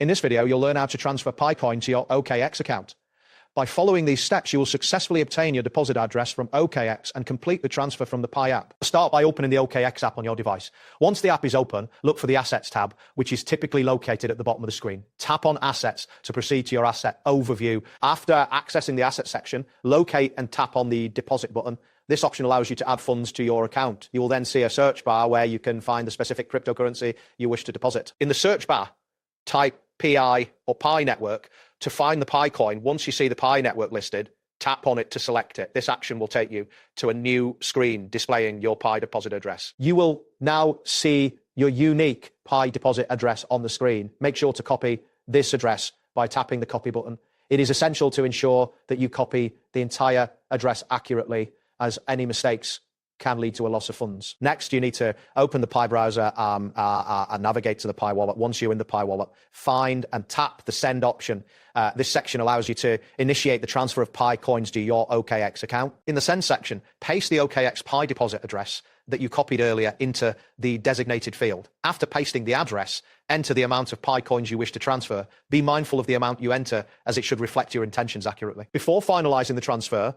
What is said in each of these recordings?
In this video, you'll learn how to transfer PiCoin to your OKX account. By following these steps, you will successfully obtain your deposit address from OKX and complete the transfer from the Pi app. Start by opening the OKX app on your device. Once the app is open, look for the Assets tab, which is typically located at the bottom of the screen. Tap on Assets to proceed to your asset overview. After accessing the Assets section, locate and tap on the Deposit button. This option allows you to add funds to your account. You will then see a search bar where you can find the specific cryptocurrency you wish to deposit. In the search bar, type PI or Pi network. To find the Pi coin, once you see the Pi network listed, tap on it to select it. This action will take you to a new screen displaying your Pi deposit address. You will now see your unique Pi deposit address on the screen. Make sure to copy this address by tapping the copy button. It is essential to ensure that you copy the entire address accurately, as any mistakes can lead to a loss of funds. Next, you need to open the Pi browser and navigate to the Pi wallet. Once you're in the Pi wallet, find and tap the send option. This section allows you to initiate the transfer of Pi coins to your OKX account. In the send section, paste the OKX Pi deposit address that you copied earlier into the designated field. After pasting the address, enter the amount of Pi coins you wish to transfer. Be mindful of the amount you enter, as it should reflect your intentions accurately. Before finalizing the transfer,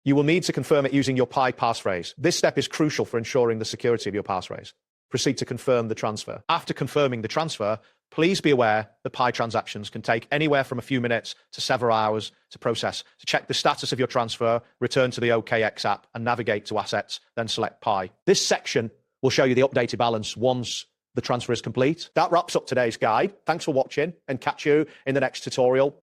you will need to confirm it using your Pi passphrase. This step is crucial for ensuring the security of your passphrase. Proceed to confirm the transfer. After confirming the transfer, please be aware that Pi transactions can take anywhere from a few minutes to several hours to process. To check the status of your transfer, return to the OKX app and navigate to Assets, then select Pi. This section will show you the updated balance once the transfer is complete. That wraps up today's guide. Thanks for watching, and catch you in the next tutorial.